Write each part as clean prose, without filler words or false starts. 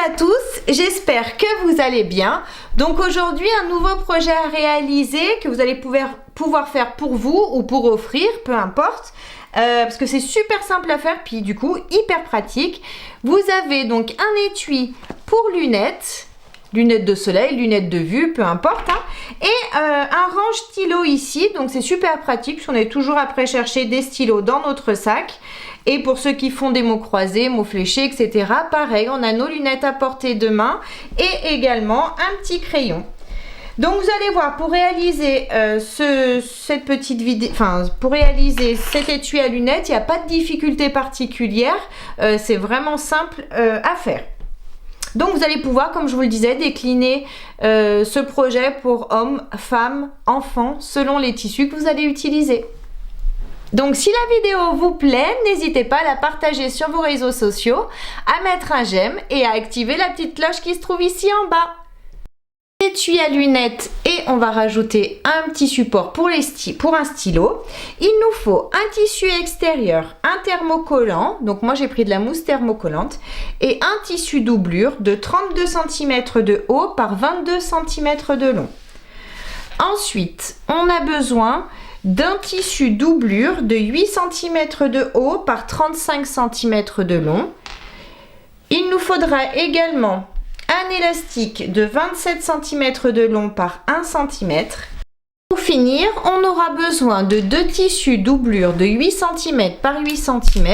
à tous, j'espère que vous allez bien. Donc aujourd'hui un nouveau projet à réaliser que vous allez pouvoir faire pour vous ou pour offrir, peu importe. Parce que c'est super simple à faire, puis du coup hyper pratique. Vous avez donc un étui pour lunettes de soleil, lunettes de vue, peu importe, hein. Et un range stylo ici, donc c'est super pratique parce qu'on est toujours après chercher des stylos dans notre sac. Et pour ceux qui font des mots croisés, mots fléchés, etc., pareil, on a nos lunettes à portée de main et également un petit crayon. Donc vous allez voir, pour réaliser cette petite vidéo, pour réaliser cet étui à lunettes, il n'y a pas de difficulté particulière, c'est vraiment simple à faire. Donc vous allez pouvoir, comme je vous le disais, décliner ce projet pour hommes, femmes, enfants, selon les tissus que vous allez utiliser. Donc si la vidéo vous plaît, n'hésitez pas à la partager sur vos réseaux sociaux, à mettre un j'aime et à activer la petite cloche qui se trouve ici en bas. Étui à lunettes et on va rajouter un petit support pour un stylo. Il nous faut un tissu extérieur, un thermocollant, donc moi j'ai pris de la mousse thermocollante, et un tissu doublure de 32 cm de haut par 22 cm de long. Ensuite, on a besoin d'un tissu doublure de 8 cm de haut par 35 cm de long. Il nous faudra également un élastique de 27 cm de long par 1 cm. Pour finir, on aura besoin de deux tissus doublure de 8 cm par 8 cm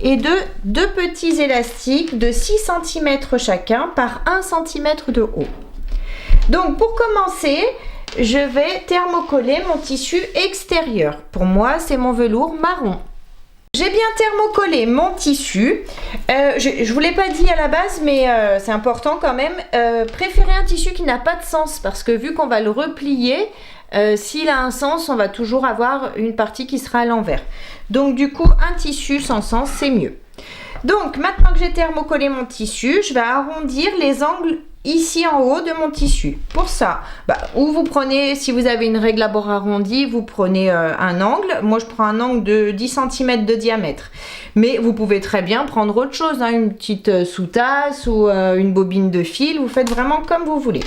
et de deux petits élastiques de 6 cm chacun par 1 cm de haut. Donc pour commencer, je vais thermocoller mon tissu extérieur. Pour moi, c'est mon velours marron. J'ai bien thermocollé mon tissu. Je ne vous l'ai pas dit à la base, mais c'est important quand même. Préférez un tissu qui n'a pas de sens parce que vu qu'on va le replier, s'il a un sens, on va toujours avoir une partie qui sera à l'envers. Donc du coup, un tissu sans sens, c'est mieux. Donc maintenant que j'ai thermocollé mon tissu, je vais arrondir les angles ici en haut de mon tissu. Pour ça, ou vous prenez, si vous avez une règle à bord arrondi, vous prenez un angle. Moi je prends un angle de 10 cm de diamètre, mais vous pouvez très bien prendre autre chose, hein, une petite sous-tasse ou une bobine de fil. Vous faites vraiment comme vous voulez.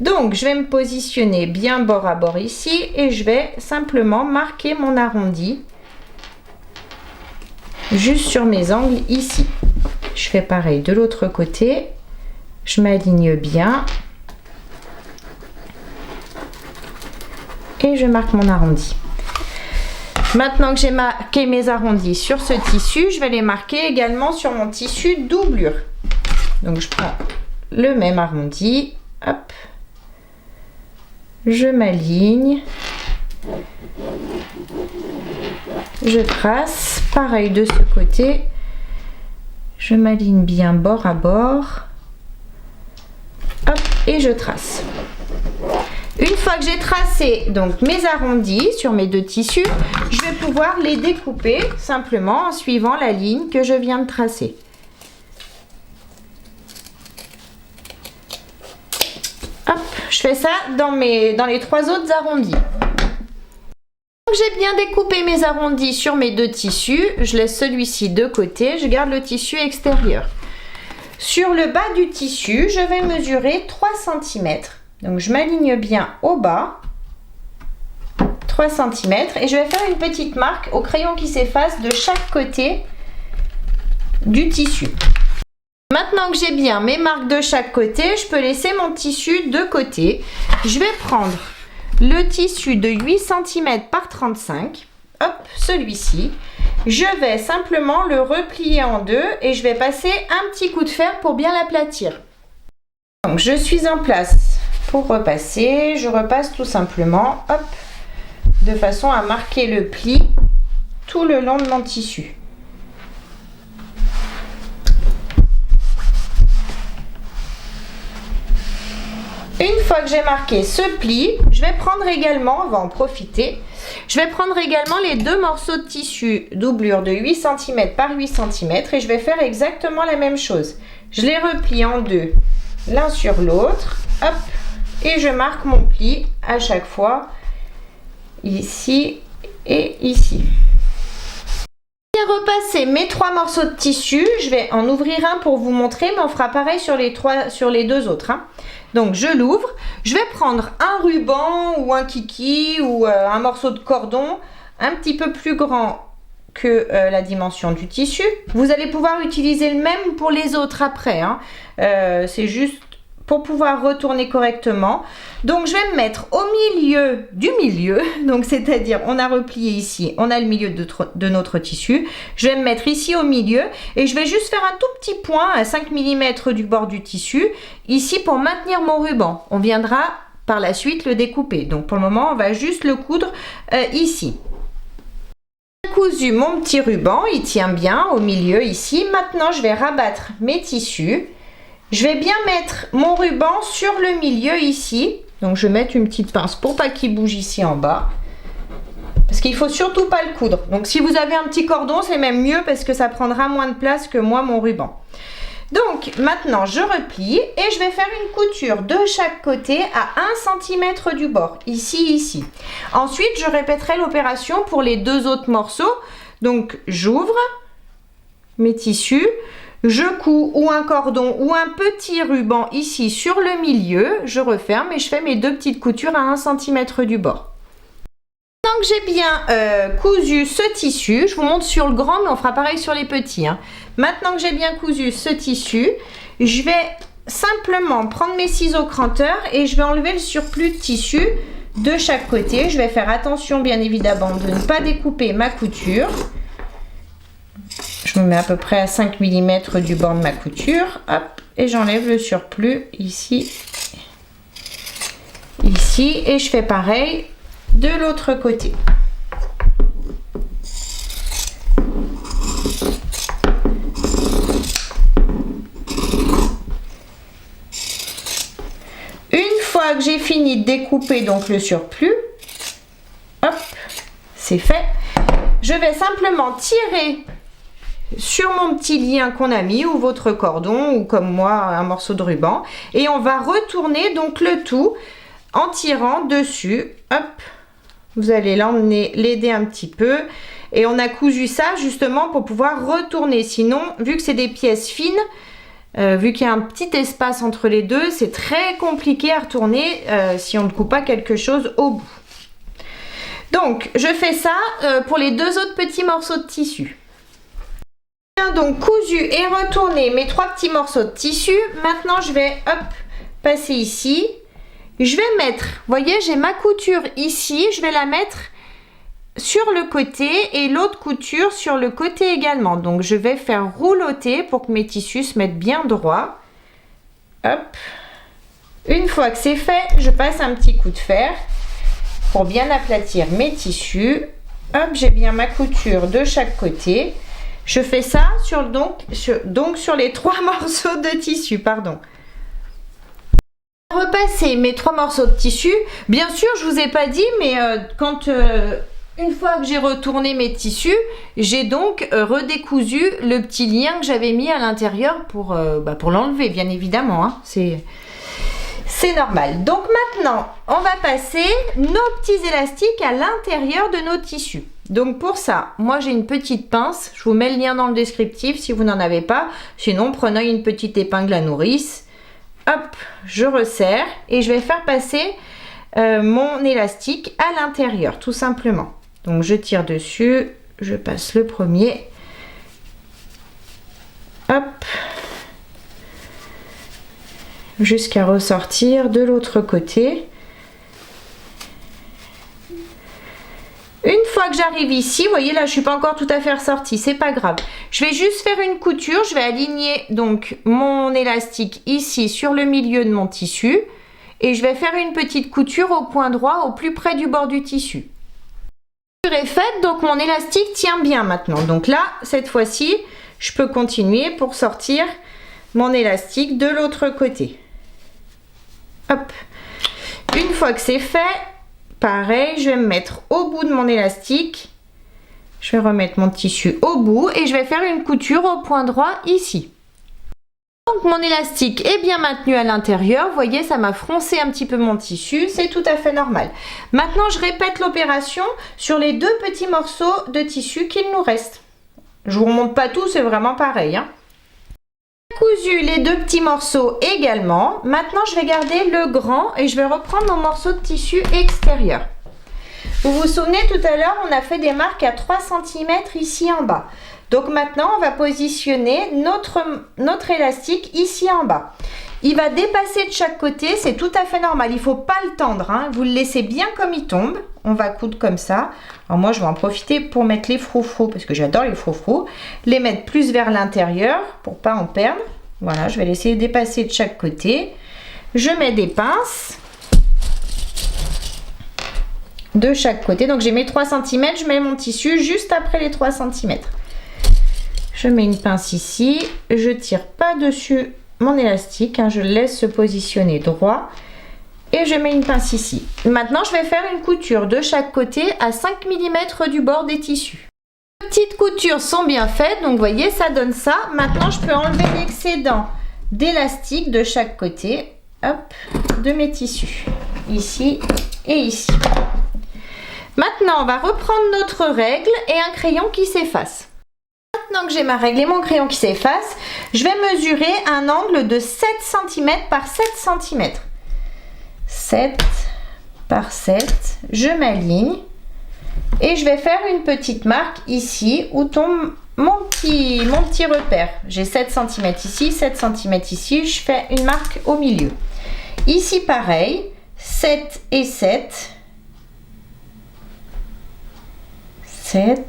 Donc je vais me positionner bien bord à bord ici et je vais simplement marquer mon arrondi juste sur mes angles ici. Je fais pareil de l'autre côté. Je m'aligne bien et je marque mon arrondi. Maintenant que j'ai marqué mes arrondis sur ce tissu, je vais les marquer également sur mon tissu doublure. Donc je prends le même arrondi, hop, je m'aligne, je trace, pareil de ce côté, je m'aligne bien bord à bord. Hop, et je trace. Une fois que j'ai tracé donc mes arrondis sur mes deux tissus, je vais pouvoir les découper simplement en suivant la ligne que je viens de tracer. Hop, je fais ça dans les trois autres arrondis. J'ai bien découpé mes arrondis sur mes deux tissus, je laisse celui-ci de côté, je garde le tissu extérieur. Sur le bas du tissu, je vais mesurer 3 cm. Donc je m'aligne bien au bas, 3 cm, et je vais faire une petite marque au crayon qui s'efface de chaque côté du tissu. Maintenant que j'ai bien mes marques de chaque côté, je peux laisser mon tissu de côté. Je vais prendre le tissu de 8 cm par 35, hop, celui-ci. Je vais simplement le replier en deux et je vais passer un petit coup de fer pour bien l'aplatir. Donc je suis en place pour repasser. Je repasse tout simplement, hop, de façon à marquer le pli tout le long de mon tissu. Une fois que j'ai marqué ce pli, je vais prendre également, on va en profiter, je vais prendre également les deux morceaux de tissu doublure de 8 cm par 8 cm et je vais faire exactement la même chose. Je les replie en deux, l'un sur l'autre, hop, et je marque mon pli à chaque fois, ici et ici. Je vais repasser mes 3 morceaux de tissu. Je vais en ouvrir un pour vous montrer, mais on fera pareil sur les deux autres, hein. Donc je l'ouvre. Je vais prendre un ruban ou un kiki ou un morceau de cordon un petit peu plus grand que la dimension du tissu. Vous allez pouvoir utiliser le même pour les autres après, hein. C'est juste pour pouvoir retourner correctement. Donc je vais me mettre au milieu du milieu, donc c'est-à-dire on a replié ici, on a le milieu de notre tissu. Je vais me mettre ici au milieu et je vais juste faire un tout petit point à 5 mm du bord du tissu, ici pour maintenir mon ruban. On viendra par la suite le découper. Donc pour le moment on va juste le coudre ici. J'ai cousu mon petit ruban, il tient bien au milieu ici. Maintenant je vais rabattre mes tissus. Je vais bien mettre mon ruban sur le milieu ici. Donc je vais mettre une petite pince pour pas qu'il bouge ici en bas. Parce qu'il faut surtout pas le coudre. Donc si vous avez un petit cordon, c'est même mieux parce que ça prendra moins de place que moi mon ruban. Donc maintenant je replie et je vais faire une couture de chaque côté à 1 cm du bord. Ici. Ensuite je répéterai l'opération pour les deux autres morceaux. Donc j'ouvre mes tissus. Je couds ou un cordon ou un petit ruban ici sur le milieu, je referme et je fais mes deux petites coutures à 1 cm du bord. Maintenant que j'ai bien cousu ce tissu, je vous montre sur le grand mais on fera pareil sur les petits, hein. Maintenant que j'ai bien cousu ce tissu, je vais simplement prendre mes ciseaux cranteurs et je vais enlever le surplus de tissu de chaque côté. Je vais faire attention bien évidemment de ne pas découper ma couture. Je me mets à peu près à 5 mm du bord de ma couture, hop, et j'enlève le surplus ici, et je fais pareil de l'autre côté. Une fois que j'ai fini de découper donc le surplus, hop, c'est fait. Je vais simplement tirer sur mon petit lien qu'on a mis ou votre cordon ou comme moi un morceau de ruban et on va retourner donc le tout en tirant dessus. Hop, vous allez l'aider un petit peu et on a cousu ça justement pour pouvoir retourner, sinon vu que c'est des pièces fines, vu qu'il y a un petit espace entre les deux, c'est très compliqué à retourner si on ne coupe pas quelque chose au bout. Donc je fais ça pour les deux autres petits morceaux de tissu. Donc cousu et retourné mes 3 petits morceaux de tissu. Maintenant je vais hop passer ici. Je vais mettre, vous voyez, j'ai ma couture ici, je vais la mettre sur le côté et l'autre couture sur le côté également. Donc je vais faire rouloter pour que mes tissus se mettent bien droits. Hop. Une fois que c'est fait, je passe un petit coup de fer pour bien aplatir mes tissus. Hop, j'ai bien ma couture de chaque côté. Je fais ça sur les 3 morceaux de tissu, pardon. Repasser mes 3 morceaux de tissu. Bien sûr, je vous ai pas dit, mais une fois que j'ai retourné mes tissus, j'ai donc redécousu le petit lien que j'avais mis à l'intérieur pour l'enlever, bien évidemment, hein. C'est normal. Donc maintenant, on va passer nos petits élastiques à l'intérieur de nos tissus. Donc pour ça, moi j'ai une petite pince. Je vous mets le lien dans le descriptif si vous n'en avez pas. Sinon, prenez une petite épingle à nourrice. Hop, je resserre et je vais faire passer mon élastique à l'intérieur, tout simplement. Donc je tire dessus, je passe le premier. Hop. Jusqu'à ressortir de l'autre côté. Une fois que j'arrive ici, vous voyez là je suis pas encore tout à fait ressortie, c'est pas grave. Je vais juste faire une couture, je vais aligner donc mon élastique ici sur le milieu de mon tissu et je vais faire une petite couture au point droit au plus près du bord du tissu. La couture est faite, donc mon élastique tient bien maintenant. Donc là, cette fois-ci, je peux continuer pour sortir mon élastique de l'autre côté. Hop. Une fois que c'est fait, pareil, je vais me mettre au bout de mon élastique. Je vais remettre mon tissu au bout et je vais faire une couture au point droit ici. Donc mon élastique est bien maintenu à l'intérieur. Vous voyez, ça m'a froncé un petit peu mon tissu. C'est tout à fait normal. Maintenant, je répète l'opération sur les 2 petits morceaux de tissu qu'il nous reste. Je vous remonte pas tout, c'est vraiment pareil, hein. Cousu les deux petits morceaux également. Maintenant, je vais garder le grand et je vais reprendre mon morceau de tissu extérieur. Vous vous souvenez, tout à l'heure, on a fait des marques à 3 cm ici en bas. Donc maintenant, on va positionner notre élastique ici en bas. Il va dépasser de chaque côté, c'est tout à fait normal. Il ne faut pas le tendre, hein. Vous le laissez bien comme il tombe. On va coudre comme ça. Alors moi, je vais en profiter pour mettre les froufrous, parce que j'adore les froufrous. Les mettre plus vers l'intérieur pour pas en perdre. Voilà, je vais laisser dépasser de chaque côté. Je mets des pinces de chaque côté. Donc j'ai mes 3 cm, je mets mon tissu juste après les 3 cm. Je mets une pince ici, je tire pas dessus mon élastique, hein, je le laisse se positionner droit et je mets une pince ici. Maintenant, je vais faire une couture de chaque côté à 5 mm du bord des tissus. Les petites coutures sont bien faites, donc vous voyez, ça donne ça. Maintenant, je peux enlever l'excédent d'élastique de chaque côté, hop, de mes tissus, ici et ici. Maintenant, on va reprendre notre règle et un crayon qui s'efface. Maintenant que j'ai ma règle et mon crayon qui s'efface, je vais mesurer un angle de 7 cm par 7 cm. 7 par 7, je m'aligne et je vais faire une petite marque ici où tombe mon petit repère. J'ai 7 cm ici, 7 cm ici, je fais une marque au milieu. Ici pareil, 7 et 7. 7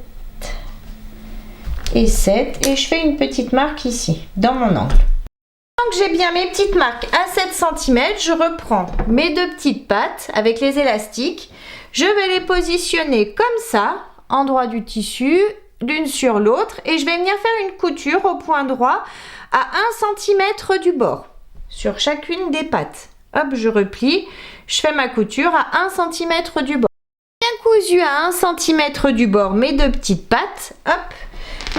et 7 et je fais une petite marque ici dans mon angle. Donc j'ai bien mes petites marques à 7 cm, je reprends mes deux petites pattes avec les élastiques, je vais les positionner comme ça, endroit du tissu, l'une sur l'autre et je vais venir faire une couture au point droit à 1 cm du bord sur chacune des pattes. Hop, je replie, je fais ma couture à 1 cm du bord. Bien cousu à 1 cm du bord mes deux petites pattes, hop.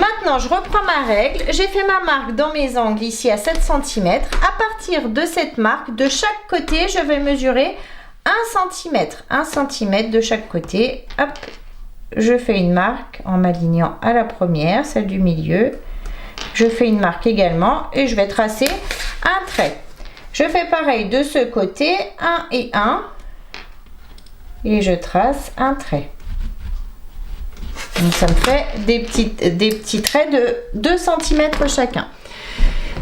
Maintenant, je reprends ma règle. J'ai fait ma marque dans mes angles ici à 7 cm. À partir de cette marque, de chaque côté, je vais mesurer 1 cm. 1 cm de chaque côté. Hop, je fais une marque en m'alignant à la première, celle du milieu. Je fais une marque également et je vais tracer un trait. Je fais pareil de ce côté, 1 et 1. Et je trace un trait. Donc ça me fait des petits traits de 2 cm chacun.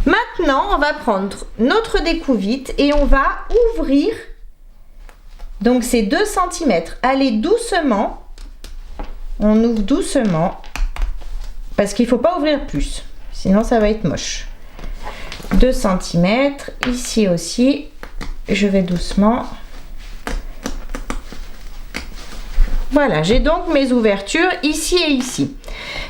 Maintenant, on va prendre notre découvite et on va ouvrir donc ces 2 cm. Allez doucement. On ouvre doucement parce qu'il ne faut pas ouvrir plus. Sinon, ça va être moche. 2 cm. Ici aussi, je vais doucement. Voilà, j'ai donc mes ouvertures ici et ici.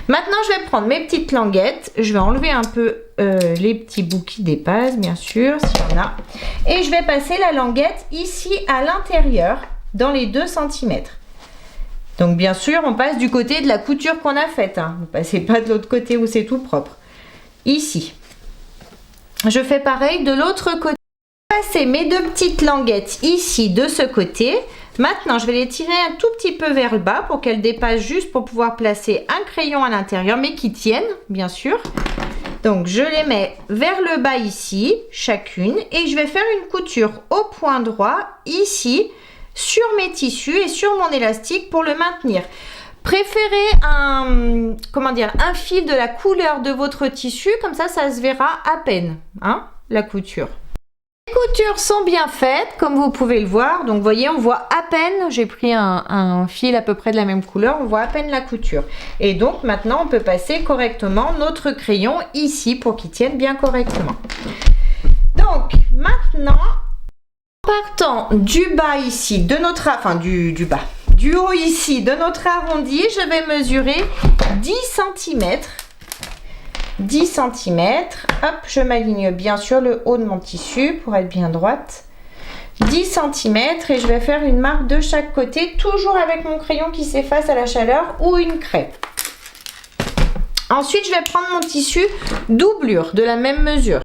Maintenant, je vais prendre mes petites languettes. Je vais enlever un peu les petits bouts qui dépassent, bien sûr, s'il y en a. Et je vais passer la languette ici à l'intérieur, dans les 2 cm. Donc, bien sûr, on passe du côté de la couture qu'on a faite. Hein. Vous ne passez pas de l'autre côté où c'est tout propre. Ici. Je fais pareil de l'autre côté. Je vais passer mes deux petites languettes ici, de ce côté. Maintenant, je vais les tirer un tout petit peu vers le bas pour qu'elles dépassent juste pour pouvoir placer un crayon à l'intérieur, mais qui tiennent, bien sûr. Donc, je les mets vers le bas ici, chacune, et je vais faire une couture au point droit, ici, sur mes tissus et sur mon élastique pour le maintenir. Préférez un fil de la couleur de votre tissu, comme ça se verra à peine, hein, la couture. Les coutures sont bien faites, comme vous pouvez le voir. Donc, vous voyez, on voit à peine, j'ai pris un fil à peu près de la même couleur, on voit à peine la couture. Et donc, maintenant, on peut passer correctement notre crayon ici pour qu'il tienne bien correctement. Donc, maintenant, en partant du bas ici, de notre, enfin du haut ici de notre arrondi, je vais mesurer 10 cm. 10 cm, hop, je m'aligne bien sur le haut de mon tissu pour être bien droite. 10 cm et je vais faire une marque de chaque côté, toujours avec mon crayon qui s'efface à la chaleur ou une craie. Ensuite, je vais prendre mon tissu doublure de la même mesure.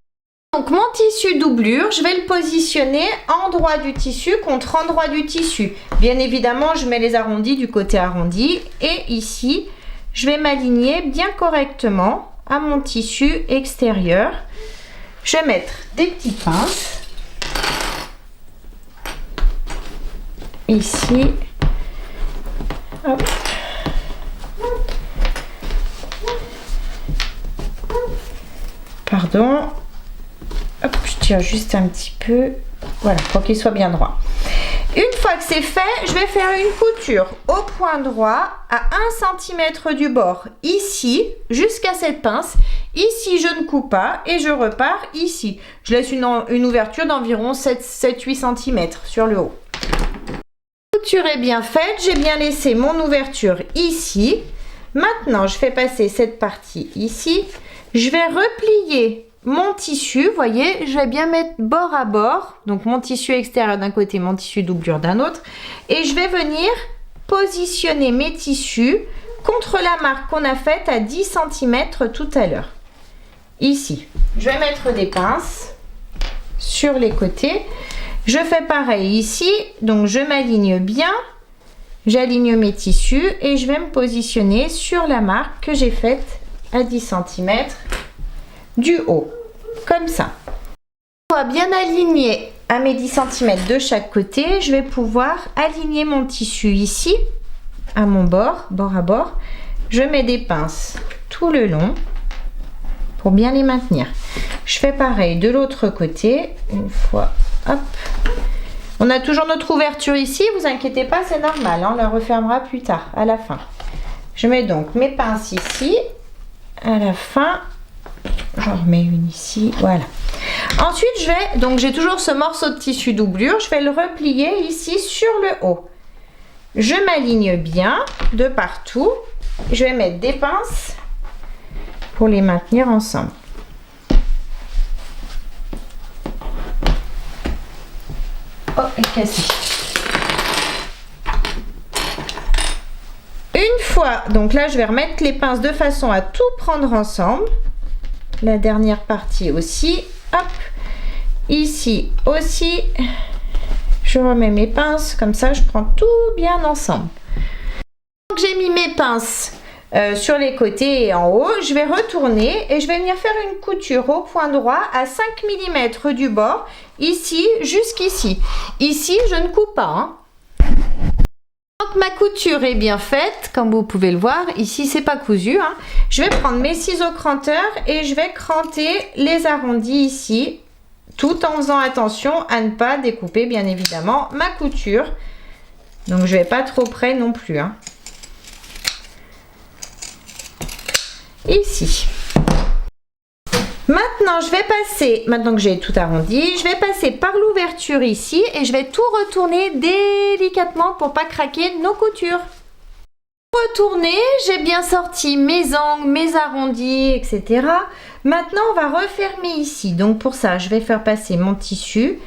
Donc, mon tissu doublure, je vais le positionner endroit du tissu contre endroit du tissu. Bien évidemment, je mets les arrondis du côté arrondi et ici, je vais m'aligner bien correctement à mon tissu extérieur. Je vais mettre des petites pinces ici. Hop. Pardon. Hop, je tire juste un petit peu. Voilà, pour qu'il soit bien droit. Une fois que c'est fait, je vais faire une couture au point droit à 1 cm du bord ici jusqu'à cette pince. Ici, je ne coupe pas et je repars ici. Je laisse une ouverture d'environ 7-8 cm sur le haut. La couture est bien faite, j'ai bien laissé mon ouverture ici. Maintenant, je fais passer cette partie ici. Je vais replier mon tissu, voyez, je vais bien mettre bord à bord, donc mon tissu extérieur d'un côté, mon tissu doublure d'un autre, et je vais venir positionner mes tissus contre la marque qu'on a faite à 10 cm tout à l'heure. Ici, je vais mettre des pinces sur les côtés. Je fais pareil ici, donc je m'aligne bien, j'aligne mes tissus et je vais me positionner sur la marque que j'ai faite à 10 cm du haut, comme ça. Une fois bien aligné à mes 10 cm de chaque côté, je vais pouvoir aligner mon tissu ici, à mon bord à bord. Je mets des pinces tout le long pour bien les maintenir. Je fais pareil de l'autre côté, une fois, hop. On a toujours notre ouverture ici, vous inquiétez pas, c'est normal, hein, on la refermera plus tard, à la fin. Je mets donc mes pinces ici, à la fin. J'en remets une ici, voilà. Ensuite, donc j'ai toujours ce morceau de tissu doublure, je vais le replier ici sur le haut. Je m'aligne bien de partout. Je vais mettre des pinces pour les maintenir ensemble. Oh, elle est cassée. Une fois, donc là, je vais remettre les pinces de façon à tout prendre ensemble. La dernière partie aussi, hop, ici aussi, je remets mes pinces, comme ça je prends tout bien ensemble. Donc j'ai mis mes pinces sur les côtés et en haut, je vais retourner et je vais venir faire une couture au point droit à 5 mm du bord, ici jusqu'ici. Ici, je ne coupe pas, hein. Donc ma couture est bien faite, comme vous pouvez le voir, ici c'est pas cousu, hein. Je vais prendre mes ciseaux cranteurs et je vais cranter les arrondis ici, tout en faisant attention à ne pas découper bien évidemment ma couture. Donc je vais pas trop près non plus, hein. Ici. Maintenant, je vais passer, maintenant que j'ai tout arrondi, je vais passer par l'ouverture ici et je vais tout retourner délicatement pour pas craquer nos coutures. Retourner, j'ai bien sorti mes angles, mes arrondis, etc. Maintenant, on va refermer ici. Donc pour ça, je vais faire passer mon tissu.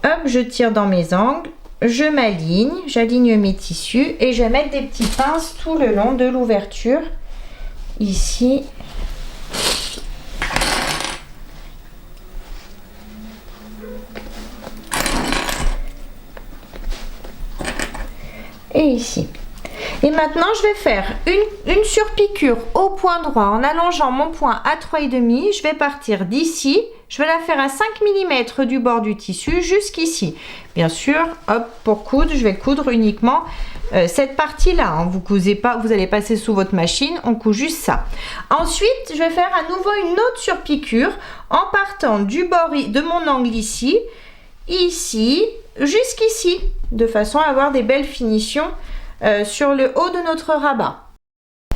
Hop, je tire dans mes angles, je m'aligne, j'aligne mes tissus et je vais mettre des petites pinces tout le long de l'ouverture. Ici. Et ici. Et maintenant, je vais faire une surpiqûre au point droit en allongeant mon point à 3,5. Je vais partir d'ici. Je vais la faire à 5 mm du bord du tissu jusqu'ici. Bien sûr, hop, pour coudre, je vais coudre uniquement cette partie-là. Hein. Vous cousez pas, vous allez passer sous votre machine, on coud juste ça. Ensuite, je vais faire à nouveau une autre surpiqûre en partant du bord de mon angle ici, jusqu'ici, de façon à avoir des belles finitions sur le haut de notre rabat.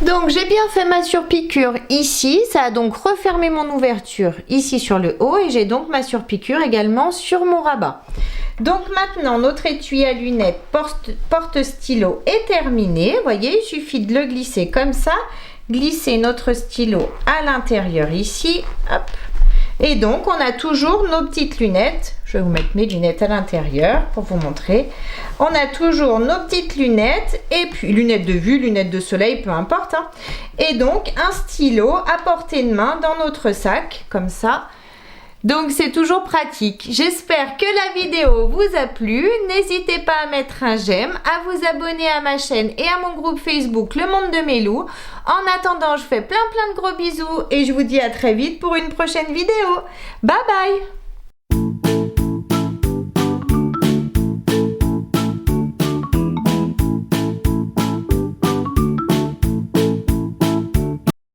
Donc j'ai bien fait ma surpiqûre ici, ça a donc refermé mon ouverture ici sur le haut et j'ai donc ma surpiqûre également sur mon rabat. Donc maintenant notre étui à lunettes porte-stylo est terminé, vous voyez, il suffit de le glisser comme ça, glisser notre stylo à l'intérieur ici, hop. Et donc on a toujours nos petites lunettes. Je vais vous mettre mes lunettes à l'intérieur pour vous montrer. On a toujours nos petites lunettes et puis lunettes de vue, lunettes de soleil, peu importe, hein. Et donc un stylo à portée de main dans notre sac, comme ça. Donc c'est toujours pratique. J'espère que la vidéo vous a plu. N'hésitez pas à mettre un j'aime, à vous abonner à ma chaîne et à mon groupe Facebook Le Monde de Mélou. En attendant, je fais plein de gros bisous et je vous dis à très vite pour une prochaine vidéo. Bye bye!